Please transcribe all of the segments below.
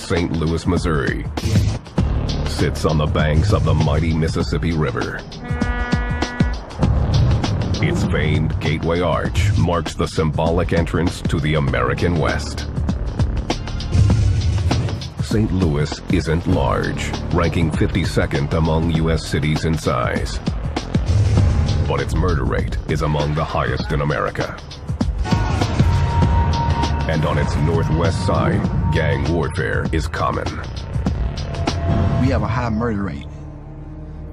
St. Louis, Missouri, sits on the banks of the mighty Mississippi River. Its famed Gateway Arch marks the symbolic entrance to the American West. St. Louis isn't large, ranking 52nd among U.S. cities in size. But its murder rate is among the highest in America. And on its northwest side, gang warfare is common. We have a high murder rate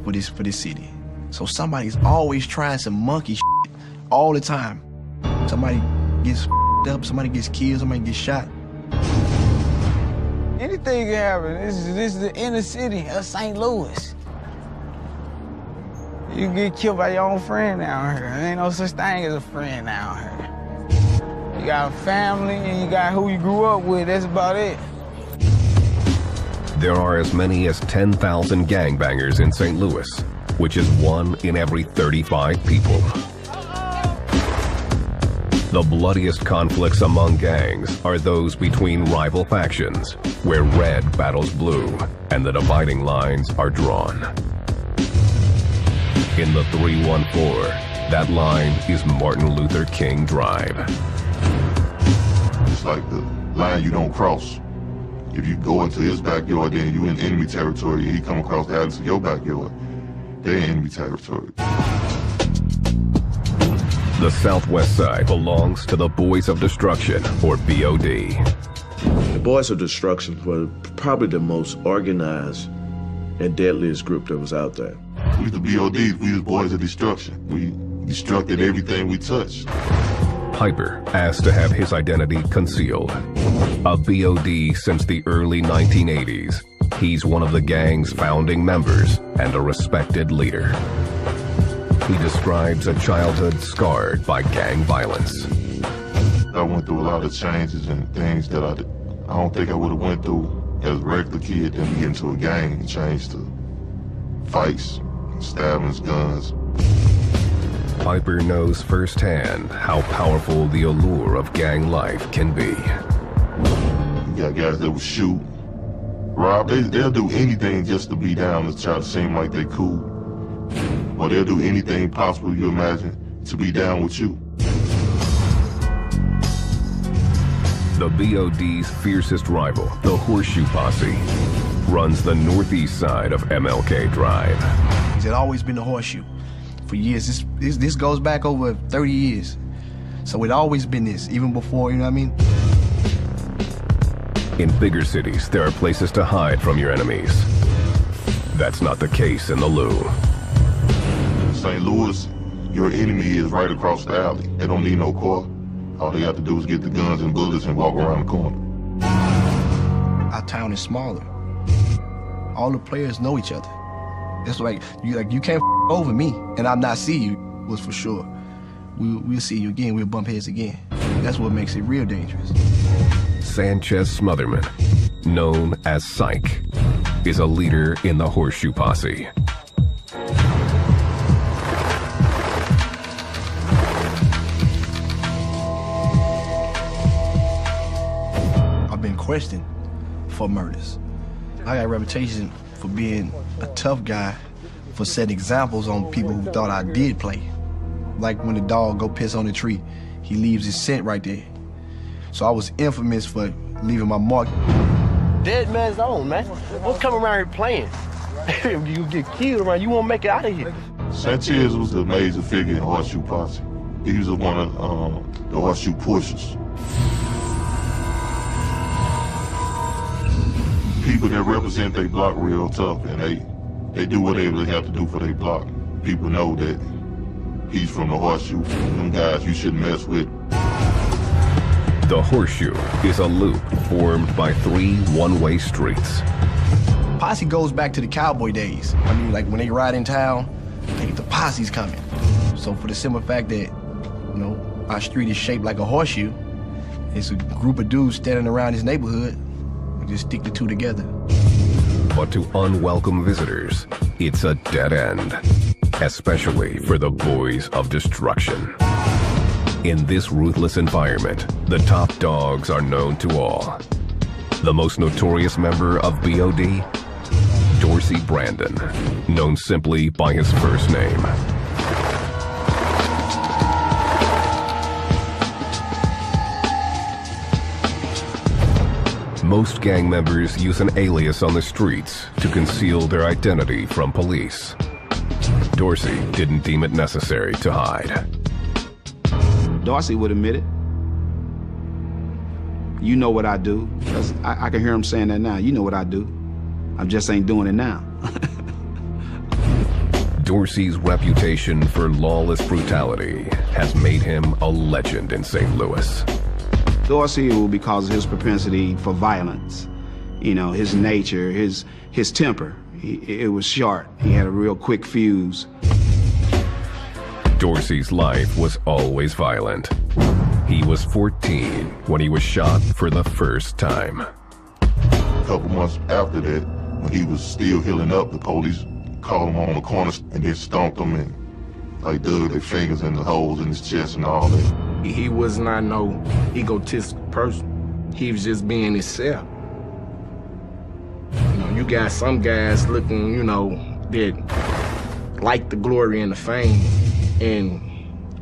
for this city. So somebody's always trying some monkey shit all the time. Somebody gets up, somebody gets killed, somebody gets shot. Anything can happen. This is the inner city of St. Louis. You can get killed by your own friend down here. There ain't no such thing as a friend down here. You got a family and you got who you grew up with, that's about it. There are as many as 10,000 gangbangers in St. Louis, which is 1 in every 35 people. The bloodiest conflicts among gangs are those between rival factions, where red battles blue, and the dividing lines are drawn. In the 314, that line is Martin Luther King Drive. It's like the line you don't cross. If you go into his backyard, then you in enemy territory, and he come across the alley to your backyard, they're in enemy territory. The southwest side belongs to the Boys of Destruction, or BOD. The Boys of Destruction were probably the most organized and deadliest group that was out there. We the BODs, we the Boys of Destruction. We destructed everything we touched. Piper asked to have his identity concealed. A BOD since the early 1980s, he's one of the gang's founding members and a respected leader. He describes a childhood scarred by gang violence. I went through a lot of changes and things that I don't think I would have went through as a regular kid, then get into a gang and change to fights, stabbings, guns. Piper knows firsthand how powerful the allure of gang life can be. You got guys that will shoot, rob, they'll do anything just to be down and try to seem like they cool. Or they'll do anything possible you imagine to be down with you. The BOD's fiercest rival, the Horseshoe Posse, runs the northeast side of MLK Drive. It's always been the Horseshoe for years. This goes back over 30 years. So it's always been this, even before, you know what I mean? In bigger cities, there are places to hide from your enemies. That's not the case in the Lou. St. Louis, your enemy is right across the alley. They don't need no car. All they have to do is get the guns and bullets and walk around the corner. Our town is smaller. All the players know each other. It's like you can't over me and I'm not see you, was for sure. We'll see you again, we'll bump heads again. That's what makes it real dangerous. Sanchez Smotherman, known as Psych, is a leader in the Horseshoe Posse. I've been questioned for murders. I got a reputation for being a tough guy, for setting examples on people who thought I did play. Like when the dog go piss on the tree, he leaves his scent right there. So I was infamous for leaving my mark. Dead man's own, man. Don't come around here playing. You get killed around, you won't make it out of here. Sanchez was a major figure in Horseshoe Posse. He was one of the Horseshoe pushers. People that represent their block real tough, and they do whatever they have to do for their block. People know that he's from the Horseshoe. Them guys you shouldn't mess with. The Horseshoe is a loop formed by 3 one-way streets. Posse goes back to the cowboy days. I mean, like when they ride in town, the posse's coming. So for the simple fact that, you know, our street is shaped like a horseshoe, it's a group of dudes standing around this neighborhood and just stick the two together. But to unwelcome visitors, it's a dead end, especially for the Boys of Destruction. In this ruthless environment, the top dogs are known to all. The most notorious member of BOD? Dorsey Brandon, known simply by his first name. Most gang members use an alias on the streets to conceal their identity from police. Dorsey didn't deem it necessary to hide. Dorsey would admit it. You know what I do. I can hear him saying that now. You know what I do. I just ain't doing it now. Dorsey's reputation for lawless brutality has made him a legend in St. Louis. Dorsey, because of his propensity for violence, you know, his nature, his temper, it was short. He had a real quick fuse. Dorsey's life was always violent. He was 14 when he was shot for the first time. A couple months after that, when he was still healing up, the police called him on the corner and they stomped him and like dug their fingers in the holes in his chest and all that. He was not no egotistical person. He was just being himself. You know, you got some guys looking, you know, that like the glory and the fame, and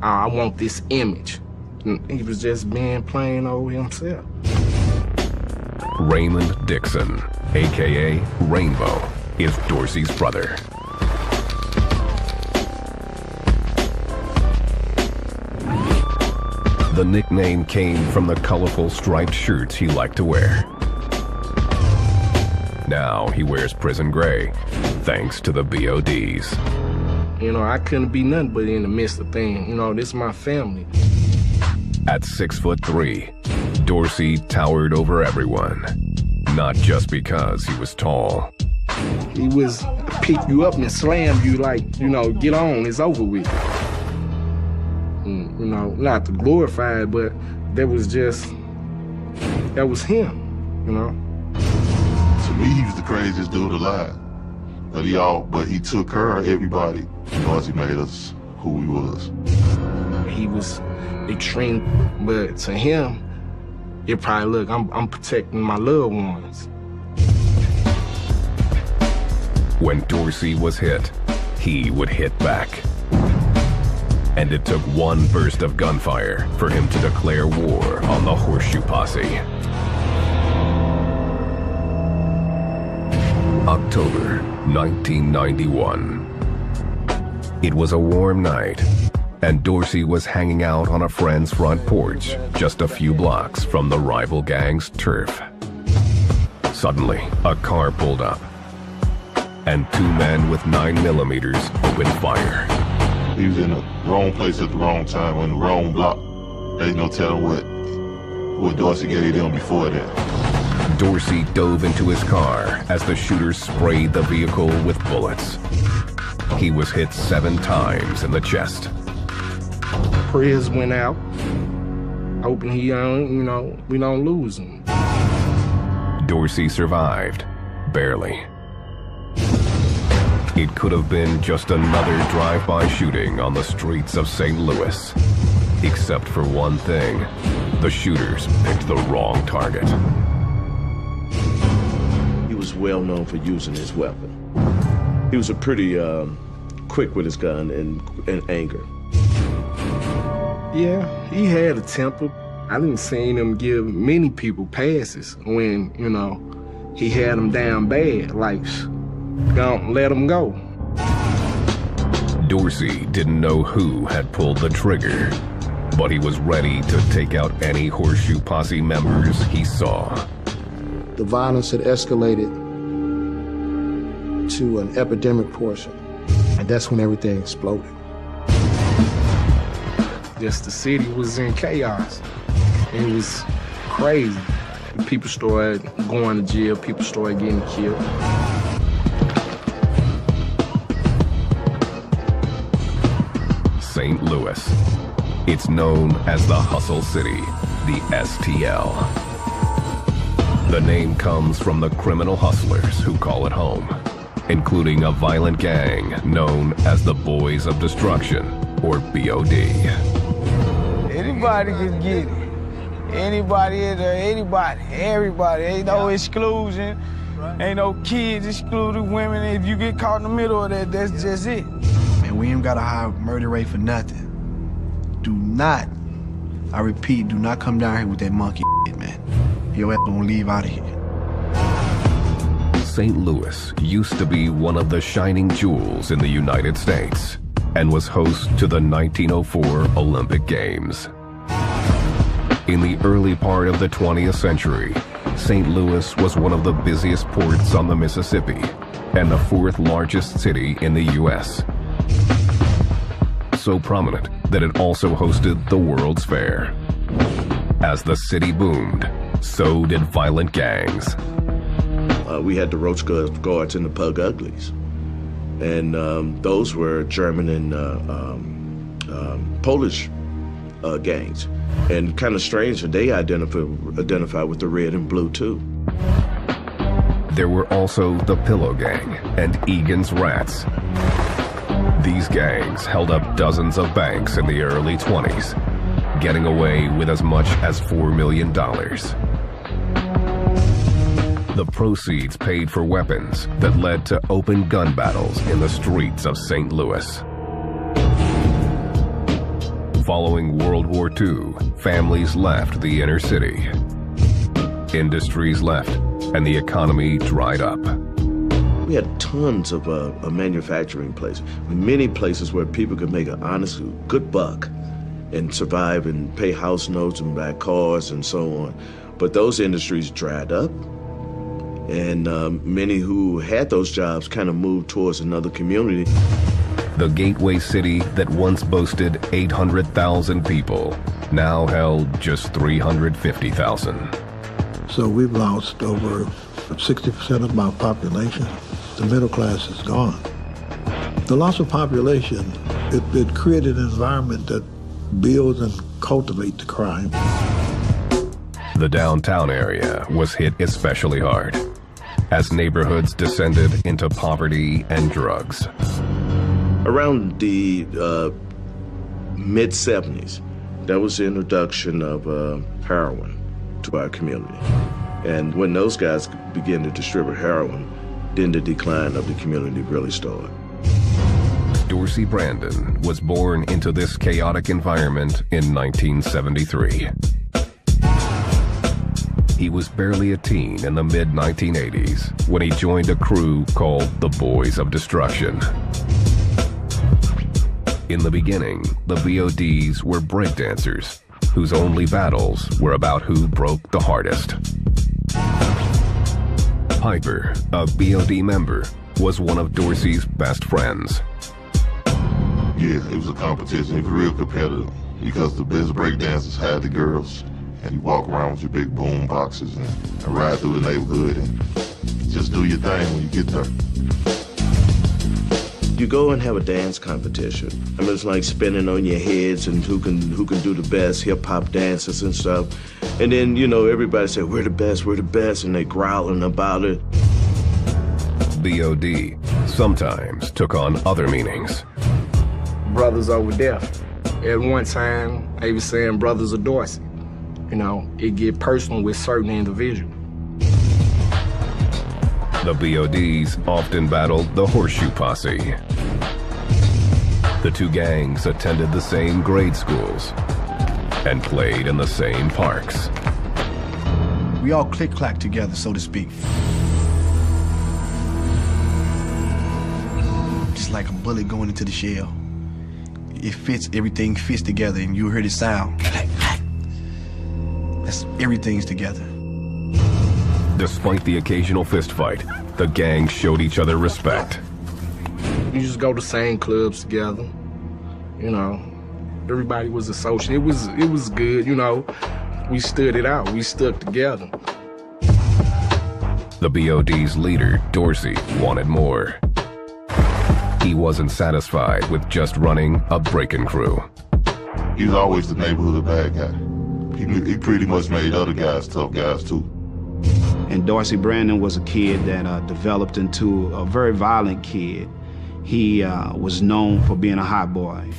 I want this image. And he was just being plain old himself. Raymond Dixon, AKA Rainbow, is Dorsey's brother. The nickname came from the colorful striped shirts he liked to wear. Now he wears prison gray, thanks to the BODs. You know, I couldn't be nothing but in the midst of things. You know, this is my family. At 6'3", Dorsey towered over everyone, not just because he was tall. He was pick you up and slam you like, you know, get on, it's over with. You know, not to glorify it, but that was him, you know. To me, he was the craziest dude alive. But he took care of everybody because he made us who he was. He was extreme, but to him, it probably, look, I'm protecting my loved ones. When Dorsey was hit, he would hit back. And it took one burst of gunfire for him to declare war on the Horseshoe Posse. October 1991. It was a warm night, and Dorsey was hanging out on a friend's front porch just a few blocks from the rival gang's turf. Suddenly, a car pulled up, and two men with 9mm opened fire. He was in the wrong place at the wrong time, on the wrong block. There's no telling what Dorsey gave them before that. Dorsey dove into his car as the shooters sprayed the vehicle with bullets. He was hit 7 times in the chest. Prayers went out, hoping we don't lose him. Dorsey survived, barely. It could have been just another drive-by shooting on the streets of St. Louis. Except for one thing, the shooters picked the wrong target. He was well known for using his weapon. He was a pretty quick with his gun and anger. Yeah, he had a temper. I didn't see him give many people passes when, you know, he had them down bad, like, don't let him go. Dorsey didn't know who had pulled the trigger, but he was ready to take out any Horseshoe Posse members he saw. The violence had escalated to an epidemic portion, and that's when everything exploded. Just the city was in chaos. It was crazy. People started going to jail, people started getting killed. St. Louis. It's known as the Hustle City, the STL. The name comes from the criminal hustlers who call it home, including a violent gang known as the Boys of Destruction, or BOD. Anybody can get it. Anybody in there, anybody, everybody. Ain't no exclusion. Ain't no kids excluded, women. If you get caught in the middle of that, that's just it. Man, we ain't got a high murder rate for nothing. Do not, I repeat, do not come down here with that monkey shit, man. Your ass won't leave out of here. St. Louis used to be one of the shining jewels in the United States and was host to the 1904 Olympic Games. In the early part of the 20th century, St. Louis was one of the busiest ports on the Mississippi and the fourth largest city in the U.S. So prominent that it also hosted the World's Fair. As the city boomed, so did violent gangs. We had the Roach Guards and the Pug Uglies. And those were German and Polish gangs. And kind of strange that they identify with the red and blue too. There were also the Pillow Gang and Egan's Rats. These gangs held up dozens of banks in the early 20s, getting away with as much as $4 million. The proceeds paid for weapons that led to open gun battles in the streets of St. Louis. Following World War II, families left the inner city. Industries left, and the economy dried up. We had tons of manufacturing places, many places where people could make an honest, good buck and survive and pay house notes and buy cars and so on. But those industries dried up, and many who had those jobs kind of moved towards another community. The gateway city that once boasted 800,000 people now held just 350,000. So we've lost over 60% of our population. The middle class is gone. The loss of population, it created an environment that builds and cultivates the crime. The downtown area was hit especially hard as neighborhoods descended into poverty and drugs. Around the mid-70s, that was the introduction of heroin to our community. And when those guys began to distribute heroin, then the decline of the community really started. Dorsey Brandon was born into this chaotic environment in 1973. He was barely a teen in the mid-1980s when he joined a crew called the Boys of Destruction. In the beginning, the BODs were breakdancers whose only battles were about who broke the hardest. Piper, a BOD member, was one of Dorsey's best friends. Yeah, it was a competition. It was real competitive because the best breakdancers had the girls, and you walk around with your big boom boxes and ride through the neighborhood and just do your thing when you get there. You go and have a dance competition. I mean, it's like spinning on your heads and who can do the best hip-hop dances and stuff. And then, you know, everybody say, we're the best, and they growling about it. BOD sometimes took on other meanings. Brothers over death. At one time, they was saying brothers of Dorsey. You know, it get personal with certain individuals. The BODs often battled the Horseshoe Posse. The two gangs attended the same grade schools and played in the same parks. We all click-clack together, so to speak. Just like a bullet going into the shell. It fits, everything fits together, and you hear the sound. Clack, clack. That's, everything's together. Despite the occasional fistfight, the gangs showed each other respect. You just go to same clubs together. You know, everybody was associated. It was good, you know. We stood it out. We stuck together. The BOD's leader, Dorsey, wanted more. He wasn't satisfied with just running a break-in crew. He was always the neighborhood bad guy. He pretty much made other guys tough guys too. And Dorsey Brandon was a kid that developed into a very violent kid. He was known for being a hot boy.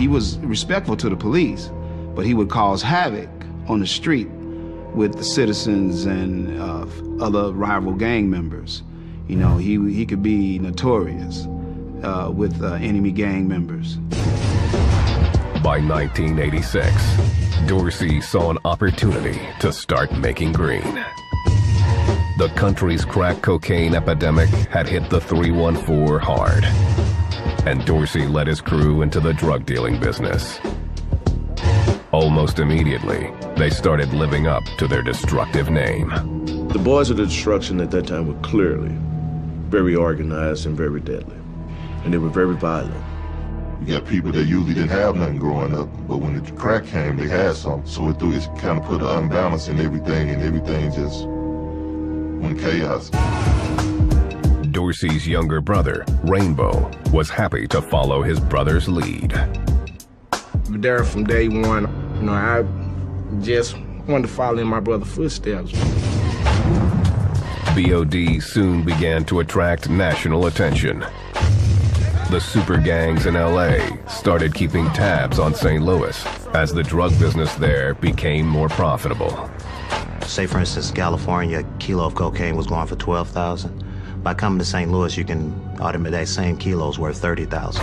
he was respectful to the police, but he would cause havoc on the street with the citizens and other rival gang members. You know, he could be notorious with enemy gang members. By 1986, Dorsey saw an opportunity to start making green. The country's crack cocaine epidemic had hit the 314 hard, and Dorsey led his crew into the drug dealing business. Almost immediately, they started living up to their destructive name. The Boys of the Destruction at that time were clearly very organized and very deadly, and they were very violent. You got people that usually didn't have nothing growing up, but when the crack came, they had something. So it kind of put an unbalance in everything, and everything just went chaos. Dorsey's younger brother, Rainbow, was happy to follow his brother's lead. There from day one, you know, I just wanted to follow in my brother's footsteps. BOD soon began to attract national attention. The super gangs in LA started keeping tabs on St. Louis as the drug business there became more profitable. Say, for instance, California, a kilo of cocaine was going for $12,000. By coming to St. Louis, you can automate that same kilo's worth $30,000.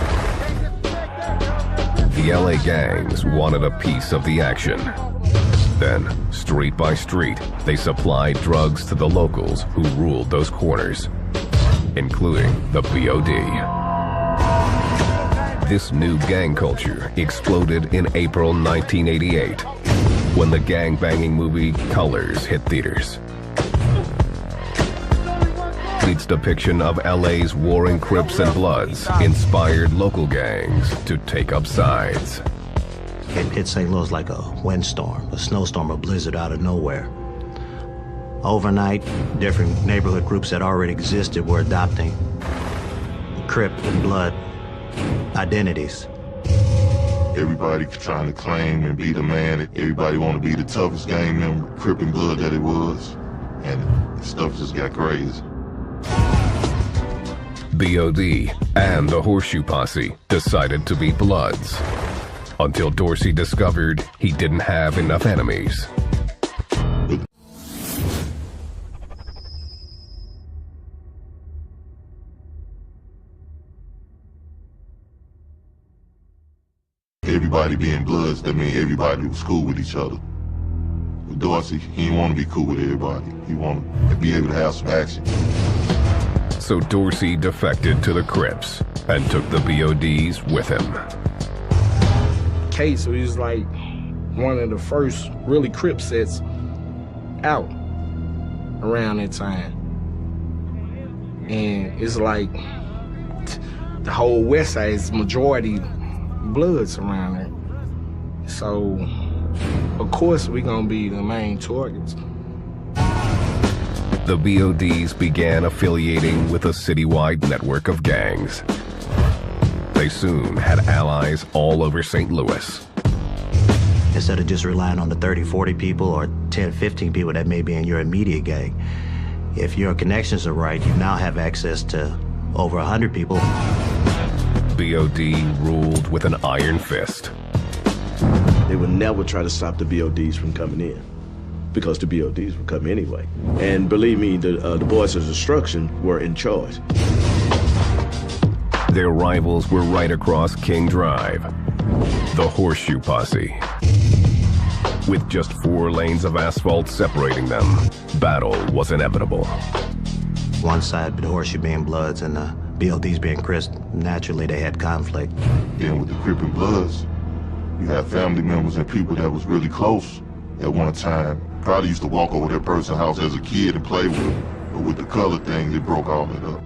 The LA gangs wanted a piece of the action. Then, street by street, they supplied drugs to the locals who ruled those corners, including the BOD. This new gang culture exploded in April 1988, when the gang-banging movie Colors hit theaters. Its depiction of LA's warring Crips and Bloods inspired local gangs to take up sides. It hit St. Louis like a windstorm, a snowstorm, a blizzard out of nowhere. Overnight, different neighborhood groups that already existed were adopting Crip and Blood identities. Everybody trying to claim and be the man. Everybody want to be the toughest gang member, Crip and Blood that it was. And stuff just got crazy. BOD and the Horseshoe Posse decided to be Bloods, until Dorsey discovered he didn't have enough enemies. Everybody being Bloods, that means everybody was cool with each other. With Dorsey, he didn't want to be cool with everybody. He wanted to be able to have some action. So Dorsey defected to the Crips and took the BODs with him. Case was like one of the first really Crip sets out around that time. And it's like the whole West Side is majority Bloods around there. So, of course, we're gonna be the main targets. The BODs began affiliating with a citywide network of gangs. They soon had allies all over St. Louis. Instead of just relying on the 30, 40 people or 10, 15 people that may be in your immediate gang, if your connections are right, you now have access to over 100 people. BOD ruled with an iron fist. They would never try to stop the BODs from coming in, because the BODs would come anyway. And believe me, the Boys of Destruction were in charge. Their rivals were right across King Drive, the Horseshoe Posse. With just 4 lanes of asphalt separating them, battle was inevitable. One side, the Horseshoe being Bloods and the BODs being Crips, naturally they had conflict. Then with the Crip and Bloods, you had family members and people that was really close at one time. Probably used to walk over their person's house as a kid and play with them. But with the color thing, they broke all that up.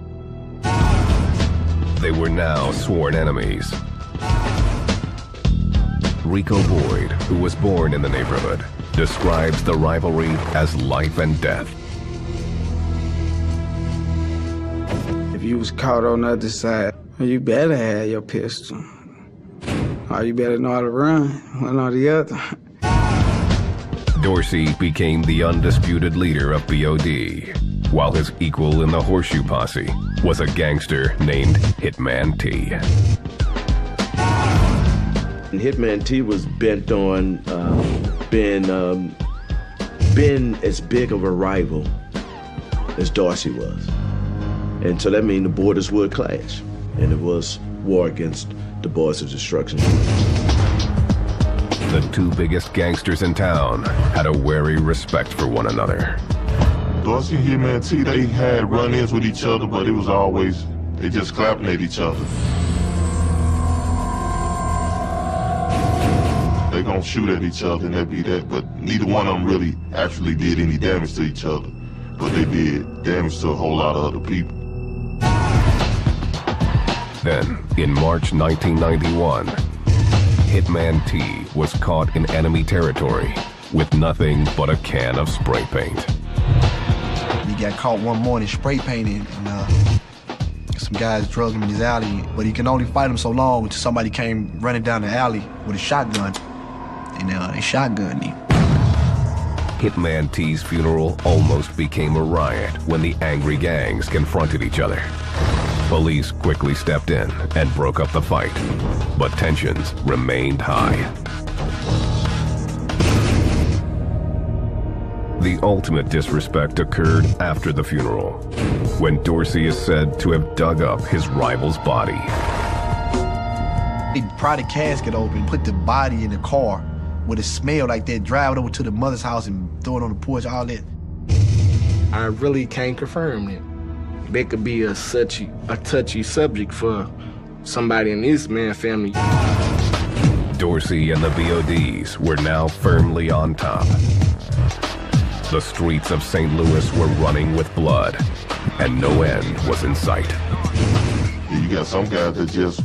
They were now sworn enemies. Rico Boyd, who was born in the neighborhood, describes the rivalry as life and death. If you was caught on the other side, you better have your pistol. Or you better know how to run, one or the other. Dorsey became the undisputed leader of BOD, while his equal in the Horseshoe Posse was a gangster named Hitman T. And Hitman T was bent on being as big of a rival as Dorsey was. And so that means the borders would clash. And it was war against the Boys of Destruction. The two biggest gangsters in town had a wary respect for one another. Dorsey and Hitman T, they had run-ins with each other, but it was always, they just clapping at each other. They gonna shoot at each other and that be that, but neither one of them really actually did any damage to each other. But they did damage to a whole lot of other people. Then, in March 1991, Hitman T was caught in enemy territory with nothing but a can of spray paint. He got caught one morning spray painting, and some guys drug him in his alley, but he can only fight him so long until somebody came running down the alley with a shotgun, and they shotgunned him. Hitman T's funeral almost became a riot when the angry gangs confronted each other. Police quickly stepped in and broke up the fight, but tensions remained high. The ultimate disrespect occurred after the funeral, when Dorsey is said to have dug up his rival's body. They pry the casket open, put the body in the car with a smell like that, drive it over to the mother's house and throw it on the porch, all that. I really can't confirm that. That could be a touchy subject for somebody in this man's family. Dorsey and the BODs were now firmly on top. The streets of St. Louis were running with blood, and no end was in sight. You got some guys that just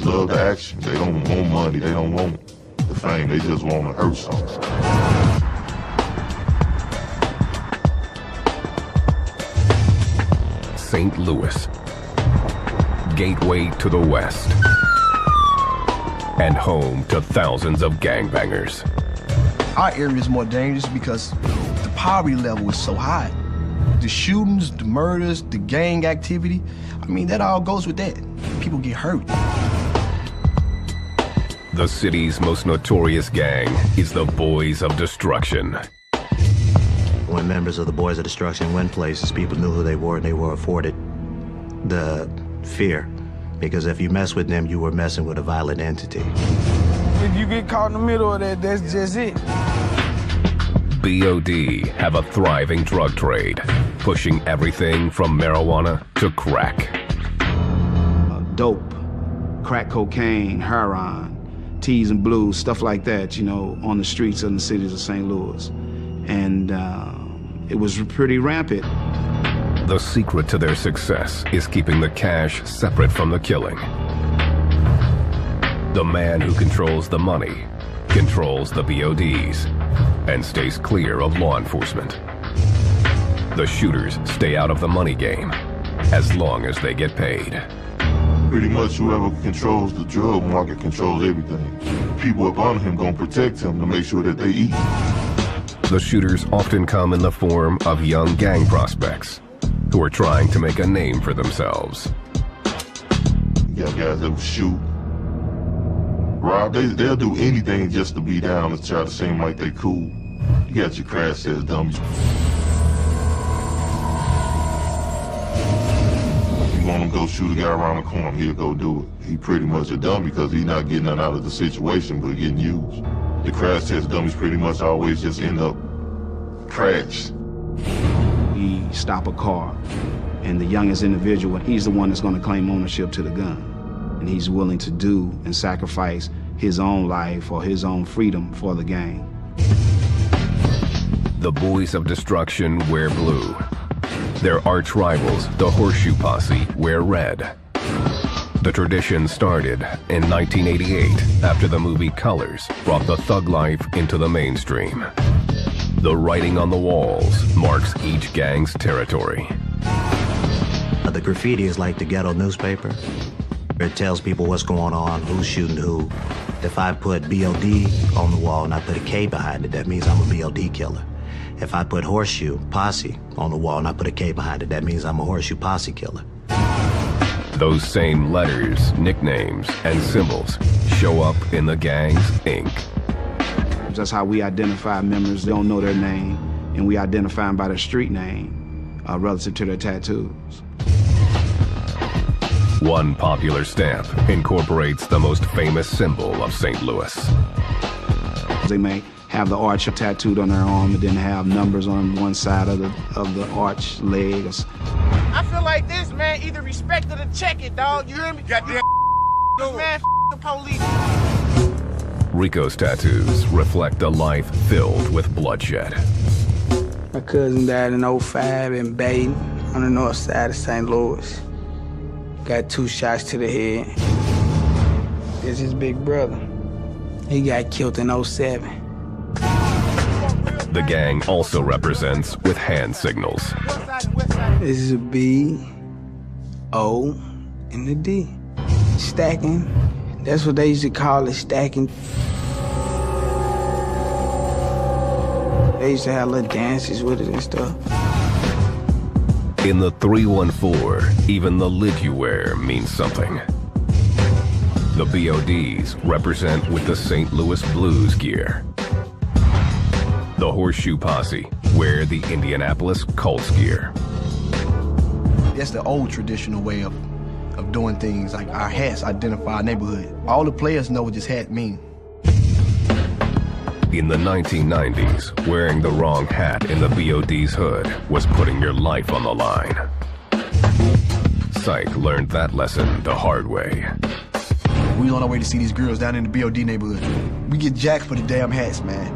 love the action. They don't want money, they don't want the fame, they just want to hurt something. St. Louis, gateway to the West, and home to thousands of gangbangers. Our area is more dangerous because the poverty level is so high. The shootings, the murders, the gang activity, I mean, that all goes with that. People get hurt. The city's most notorious gang is the Boys of Destruction. When members of the Boys of Destruction went places, people knew who they were, and they were afforded the fear. Because if you mess with them, you were messing with a violent entity. If you get caught in the middle of that, that's just it. BOD have a thriving drug trade, pushing everything from marijuana to crack. Dope, crack cocaine, heroin, T's and blues, stuff like that, you know, on the streets of the cities of St. Louis. And it was pretty rampant. The secret to their success is keeping the cash separate from the killing. The man who controls the money controls the BODs and stays clear of law enforcement. The shooters stay out of the money game as long as they get paid. Pretty much whoever controls the drug market controls everything. People up under him gonna protect him to make sure that they eat. The shooters often come in the form of young gang prospects who are trying to make a name for themselves. You got guys that will shoot, rob, they'll do anything just to be down and try to seem like they cool. You got your crash test dummies. You want him to go shoot a guy around the corner, he'll go do it. He pretty much a dummy because he's not getting nothing out of the situation but getting used. The crash test dummies pretty much always just end up crashed. He stop a car, and the youngest individual, he's the one that's going to claim ownership to the gun. And he's willing to do and sacrifice his own life or his own freedom for the gang. The Boys of Destruction wear blue. Their arch rivals, the Horseshoe Posse, wear red. The tradition started in 1988 after the movie Colors brought the thug life into the mainstream. The writing on the walls marks each gang's territory. The graffiti is like the ghetto newspaper. It tells people what's going on, who's shooting who. If I put BOD on the wall and I put a K behind it, that means I'm a BOD killer. If I put Horseshoe Posse on the wall and I put a K behind it, that means I'm a Horseshoe Posse killer. Those same letters, nicknames, and symbols show up in the gang's ink. That's how we identify members. They don't know their name, and we identify them by their street name relative to their tattoos. One popular stamp incorporates the most famous symbol of St. Louis. They may have the arch tattooed on their arm and then have numbers on one side of the arch leg. I feel like this, man, either respect it or check it, dog. You hear me? Goddamn man, the police. Rico's tattoos reflect a life filled with bloodshed. My cousin died in 05 in Baden on the north side of St. Louis. Got 2 shots to the head. This is his big brother. He got killed in 07. The gang also represents with hand signals. This is a B, O, and a D. Stacking. That's what they used to call it, stacking. They used to have little dances with it and stuff. In the 314, even the lid you wear means something. The BODs represent with the St. Louis Blues gear. The Horseshoe Posse wear the Indianapolis Colts gear. That's the old traditional way of doing things. Like our hats identify our neighborhood. All the players know what this hat means. In the 1990s, wearing the wrong hat in the BOD's hood was putting your life on the line. Syke learned that lesson the hard way. We on our way to see these girls down in the BOD neighborhood. We get jacked for the damn hats, man.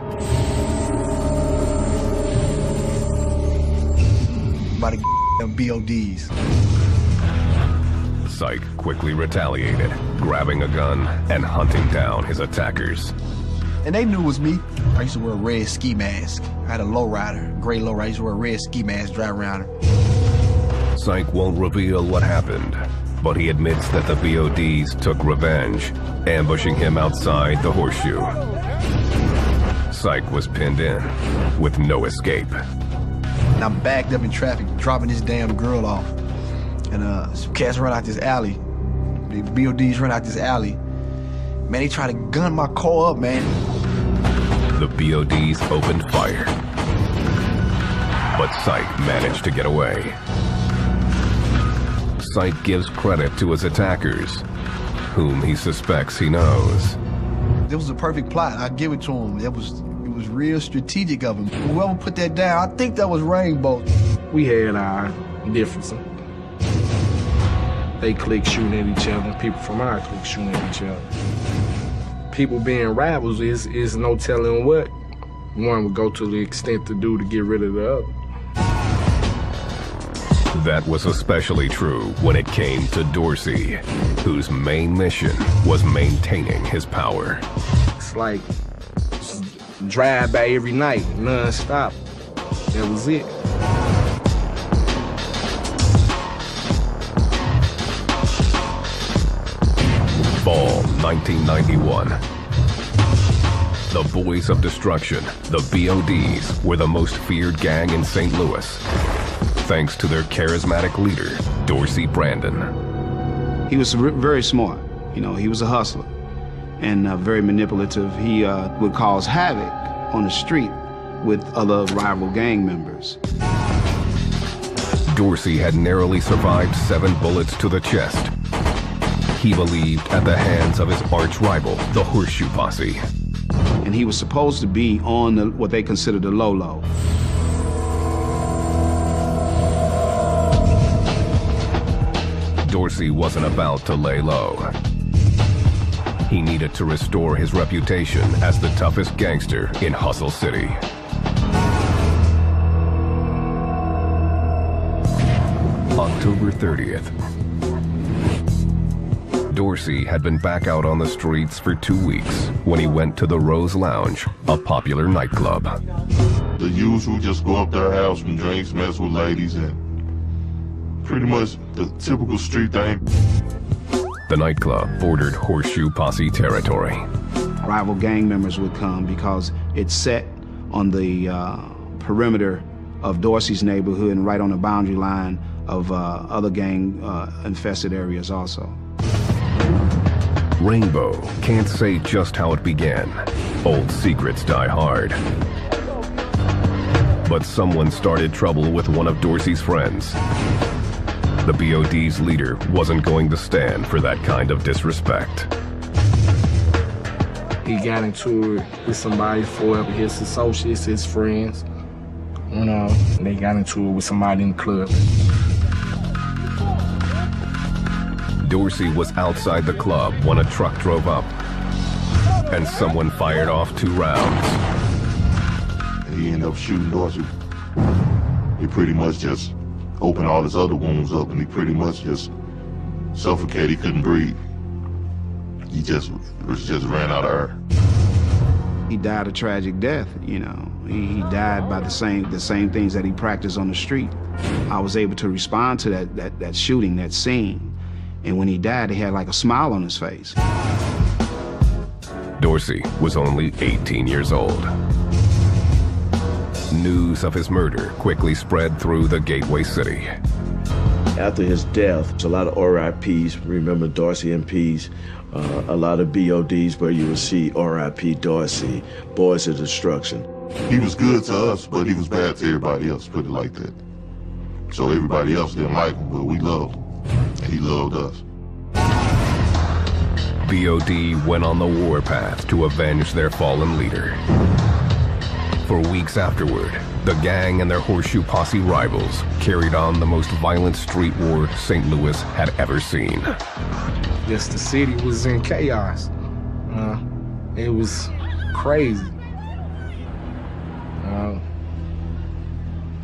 By the damn BODs. Syke quickly retaliated, grabbing a gun and hunting down his attackers. And they knew it was me. I used to wear a red ski mask. I had a lowrider, gray lowrider. I used to wear a red ski mask, drive around her. Syke won't reveal what happened, but he admits that the BODs took revenge, ambushing him outside the Horseshoe. Syke was pinned in, with no escape. And I'm backed up in traffic, dropping this damn girl off. And some cats run out this alley. The BODs run out this alley. Man, they try to gun my car up, man. The BODs opened fire, but Syke managed to get away. Syke gives credit to his attackers, whom he suspects he knows. It was a perfect plot. I give it to him. It was real strategic of him. Whoever put that down, I think that was Rainbow. We had our differences. They clique shooting at each other, and people from our clique shooting at each other. People being rivals is no telling what one would go to the extent to do to get rid of the other. That was especially true when it came to Dorsey, whose main mission was maintaining his power. It's like drive by every night, non-stop. That was it. Fall 1991. The Boys of Destruction, the BODs, were the most feared gang in St. Louis, thanks to their charismatic leader, Dorsey Brandon. He was very smart. You know, he was a hustler and very manipulative. He would cause havoc on the street with other rival gang members. Dorsey had narrowly survived 7 bullets to the chest. He believed at the hands of his arch rival, the Horseshoe Posse. And he was supposed to be on what they considered the low-low. Dorsey wasn't about to lay low. He needed to restore his reputation as the toughest gangster in Hustle City. October 30th. Dorsey had been back out on the streets for 2 weeks when he went to the Rose Lounge, a popular nightclub. The usual, just go up there, have some drinks, mess with ladies, and pretty much the typical street thing. The nightclub bordered Horseshoe Posse territory. Rival gang members would come because it's set on the perimeter of Dorsey's neighborhood and right on the boundary line of other gang infested areas also. Rainbow can't say just how it began. Old secrets die hard. But someone started trouble with one of Dorsey's friends. The BOD's leader wasn't going to stand for that kind of disrespect. He got into it with somebody, 4 of his associates, his friends. You know, they got into it with somebody in the club. Dorsey was outside the club when a truck drove up, and someone fired off 2 rounds. He ended up shooting Dorsey. He pretty much just opened all his other wounds up, and he pretty much just suffocated. He couldn't breathe. He just ran out of air. He died a tragic death, you know. He died by the same things that he practiced on the street. I was able to respond to that shooting, that scene. And when he died, he had like a smile on his face. Dorsey was only 18 years old. News of his murder quickly spread through the Gateway City. After his death, a lot of RIPs, remember Dorsey MPs, a lot of BODs where you would see RIP Dorsey, Boys of Destruction. He was good to us, but he was bad to everybody else, put it like that. So everybody else didn't like him, but we loved him, and he loved us. BOD went on the warpath to avenge their fallen leader. For weeks afterward, the gang and their Horseshoe Posse rivals carried on the most violent street war St. Louis had ever seen. Yes, the city was in chaos. It was crazy.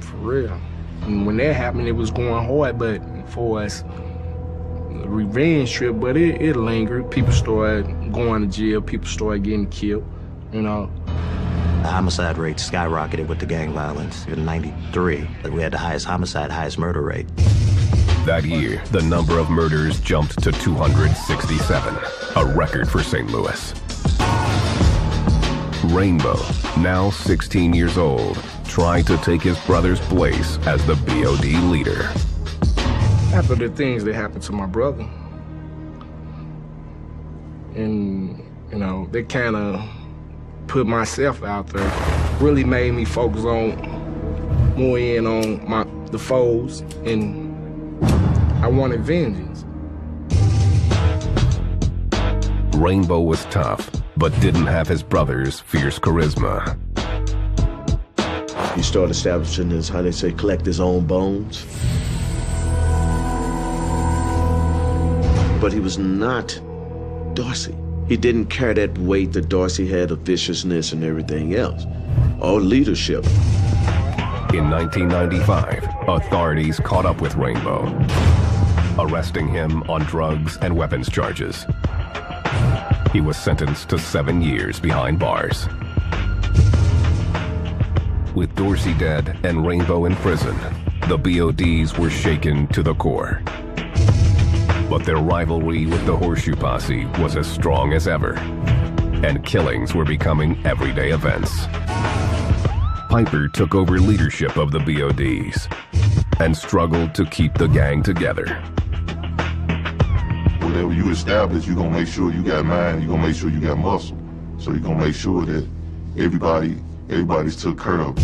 For real. And when that happened, it was going hard, but for us, the revenge trip, but it lingered. People started going to jail, people started getting killed, you know. The homicide rate skyrocketed with the gang violence. In '93, we had the highest homicide, highest murder rate. That year, the number of murders jumped to 267, a record for St. Louis. Rainbow, now 16 years old, tried to take his brother's place as the BOD leader. After the things that happened to my brother, and, you know, they kind of put myself out there, really made me focus on, more in on the foes, and I wanted vengeance. Rainbow was tough, but didn't have his brother's fierce charisma. He started establishing his, how they say, collect his own bones. But he was not Dorsey. He didn't carry that weight that Dorsey had of viciousness and everything else, or leadership. In 1995, authorities caught up with Rainbow, arresting him on drugs and weapons charges. He was sentenced to 7 years behind bars. With Dorsey dead and Rainbow in prison, the BODs were shaken to the core. But their rivalry with the Horseshoe Posse was as strong as ever, and killings were becoming everyday events. Piper took over leadership of the BODs and struggled to keep the gang together. Whatever you establish, you're gonna make sure you got mind, you're gonna make sure you got muscle. So you're gonna make sure that everybody's took care of.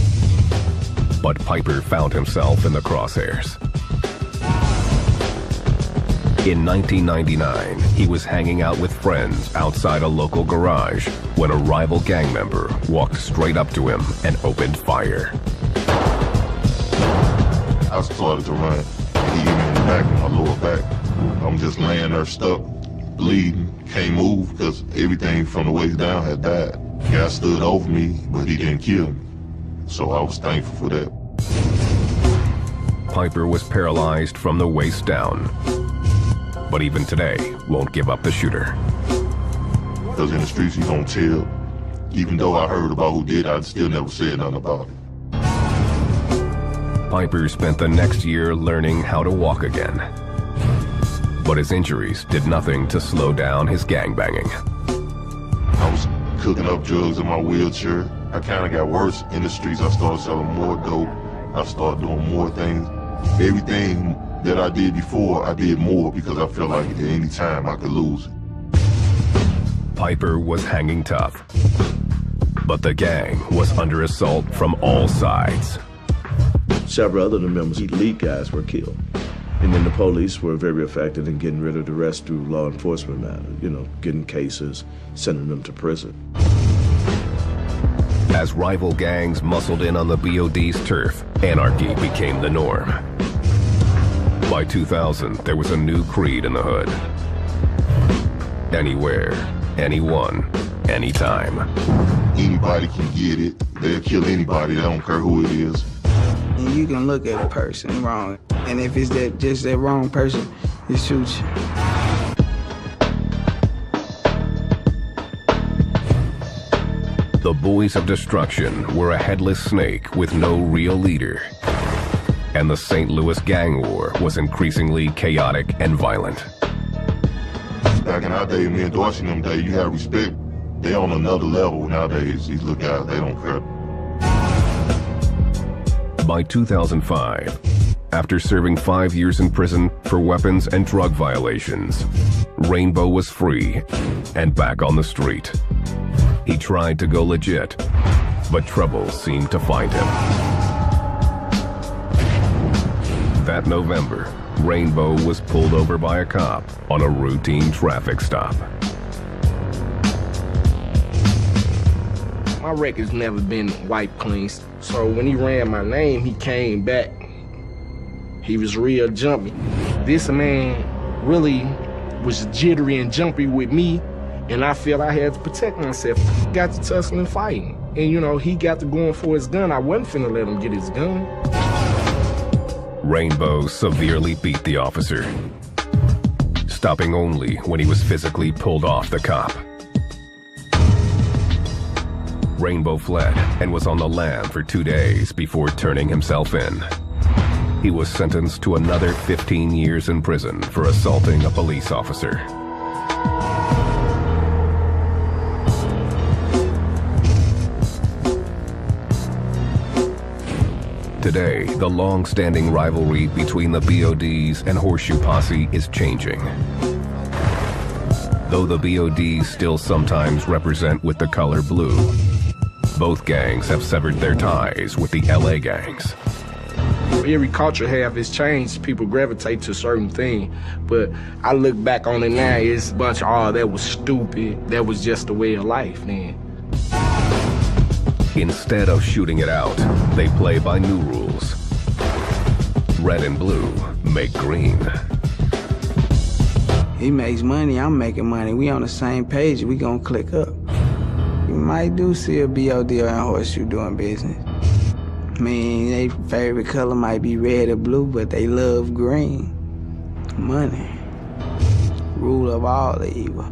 But Piper found himself in the crosshairs. In 1999, he was hanging out with friends outside a local garage when a rival gang member walked straight up to him and opened fire. I started to run. He hit me in the back, in my lower back. I'm just laying there stuck, bleeding, can't move because everything from the waist down had died. The guy stood over me, but he didn't kill me. So I was thankful for that. Piper was paralyzed from the waist down, but even today won't give up the shooter. Because in the streets you don't tell. Even though I heard about who did, I still never said nothing about it. Piper spent the next year learning how to walk again. But his injuries did nothing to slow down his gangbanging. I was cooking up drugs in my wheelchair. I kind of got worse in the streets. I started selling more dope. I started doing more things. Everything that I did before, I did more because I felt like at any time I could lose it. Piper was hanging tough, but the gang was under assault from all sides. Several other members, elite guys, were killed. And then the police were very effective in getting rid of the rest through law enforcement matters, getting cases, sending them to prison. As rival gangs muscled in on the BOD's turf, anarchy became the norm. By 2000, there was a new creed in the hood. Anywhere, anyone, anytime. Anybody can get it. They'll kill anybody. They don't care who it is. And you can look at a person wrong, and if it's just that wrong person, it shoots you. The Boys of Destruction were a headless snake with no real leader. And the St. Louis gang war was increasingly chaotic and violent. Back in our day, me and Dorsey them day, you had respect. They on another level nowadays. These little guys, they don't care. By 2005, after serving 5 years in prison for weapons and drug violations, Rainbow was free and back on the street. He tried to go legit, but trouble seemed to find him. That November, Rainbow was pulled over by a cop on a routine traffic stop. My record's never been wiped clean, so when he ran my name, he came back. He was real jumpy. This man really was jittery and jumpy with me, and I felt I had to protect myself. Got to tussling and fighting. And he got to going for his gun. I wasn't finna let him get his gun. Rainbow severely beat the officer, stopping only when he was physically pulled off the cop. Rainbow fled and was on the lam for 2 days before turning himself in. He was sentenced to another 15 years in prison for assaulting a police officer. Today, the long-standing rivalry between the BODs and Horseshoe Posse is changing. Though the BODs still sometimes represent with the color blue, both gangs have severed their ties with the LA gangs. Every culture has changed. People gravitate to a certain thing. But I look back on it now, it's a bunch of, that was stupid. That was just the way of life then. Instead of shooting it out, they play by new rules. Red and blue make green. He makes money, I'm making money. We on the same page, we gonna click up. You might do see a BOD or a Horseshoe doing business. I mean, their favorite color might be red or blue, but they love green. Money. Rule of all the evil.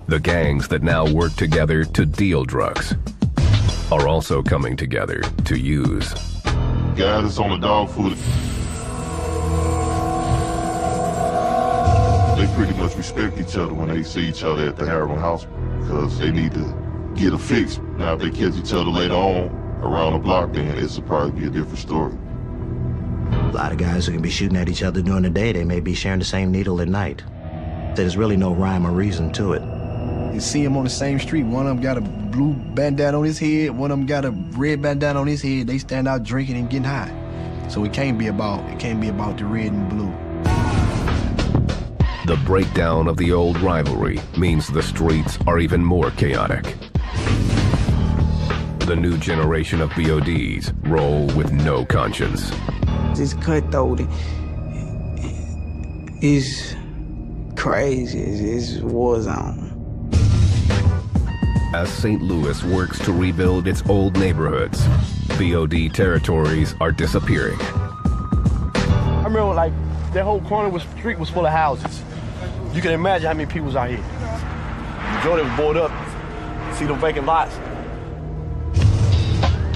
The gangs that now work together to deal drugs are also coming together to use. Guys that's on the dog food, they pretty much respect each other when they see each other at the Heroin Hospital because they need to get a fix. Now if they catch each other later on around the block, then it'll probably be a different story. A lot of guys who can be shooting at each other during the day, they may be sharing the same needle at night. There's really no rhyme or reason to it. You see them on the same street. One of them got a blue bandana on his head. One of them got a red bandana on his head. They stand out drinking and getting high. So it can't be about the red and blue. The breakdown of the old rivalry means the streets are even more chaotic. The new generation of BODs roll with no conscience. It's cutthroat. It's crazy. It's war zone. As St. Louis works to rebuild its old neighborhoods, BOD territories are disappearing. I remember that whole corner was street was full of houses. You can imagine how many people was out here. The majority was boarded up. See them vacant lots.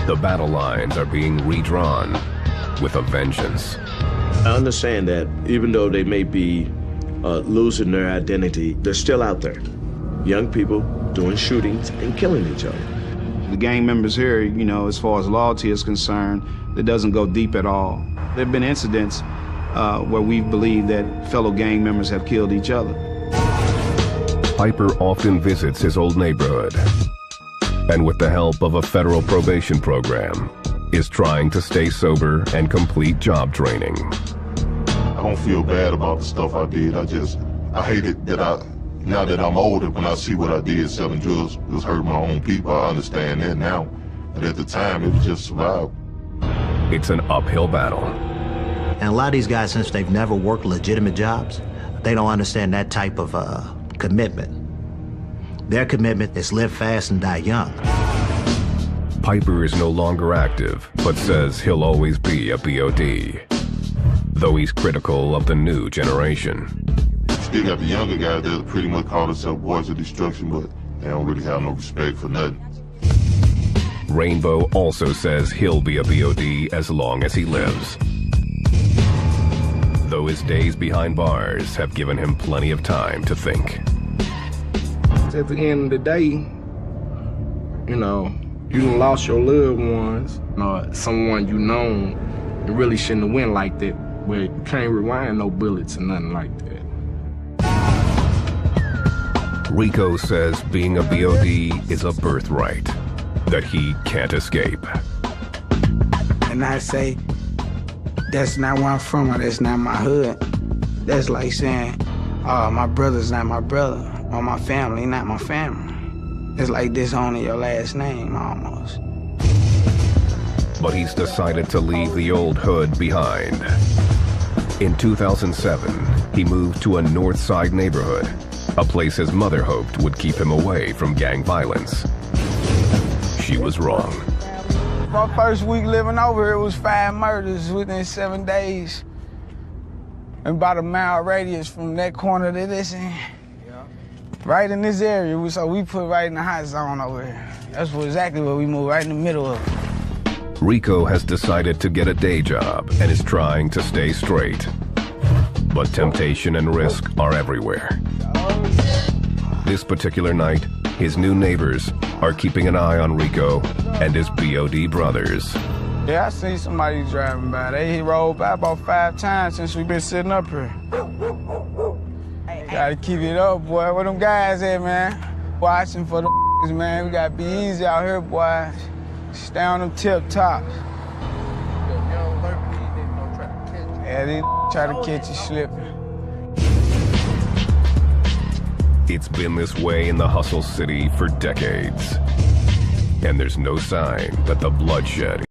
The battle lines are being redrawn with a vengeance. I understand that even though they may be losing their identity, they're still out there. Young people doing shootings and killing each other. The gang members here, as far as loyalty is concerned, it doesn't go deep at all. There have been incidents where we believe that fellow gang members have killed each other. Piper often visits his old neighborhood, and with the help of a federal probation program, is trying to stay sober and complete job training. I don't feel bad about the stuff I did. I hate it that now that I'm older, when I see what I did selling drugs, it was hurting my own people. I understand that now. But at the time, it was just survival. It's an uphill battle. And a lot of these guys, since they've never worked legitimate jobs, they don't understand that type of commitment. Their commitment is live fast and die young. Piper is no longer active, but says he'll always be a BOD, though he's critical of the new generation. Still got the younger guys that pretty much call themselves boys of destruction, but they don't really have no respect for nothing. Rainbow also says he'll be a BOD as long as he lives, though his days behind bars have given him plenty of time to think. At the end of the day, you know, you done lost your loved ones, or someone you known. It really shouldn't have went like that, where you can't rewind no bullets or nothing like that. Rico says being a BOD is a birthright that he can't escape. And I say, that's not where I'm from, or that's not my hood. That's like saying, oh, my brother's not my brother, or my family not my family. It's like disowning your last name, almost. But he's decided to leave the old hood behind. In 2007, he moved to a North Side neighborhood, a place his mother hoped would keep him away from gang violence. She was wrong. My first week living over here was 5 murders within 7 days. And about a mile radius from that corner to this end. Right in this area, so we put right in the hot zone over here. That's exactly where we moved, right in the middle of it. Rico has decided to get a day job and is trying to stay straight. But temptation and risk are everywhere. This particular night, his new neighbors are keeping an eye on Rico and his BOD brothers. Yeah, I seen somebody driving by. He rolled by about 5 times since we've been sitting up here. Gotta keep it up, boy. Where them guys at, man? Watching for the man. We gotta be easy out here, boys. Stay on them tip tops. Yeah, they try to catch you slipping. It's been this way in the hustle city for decades. And there's no sign that the bloodshed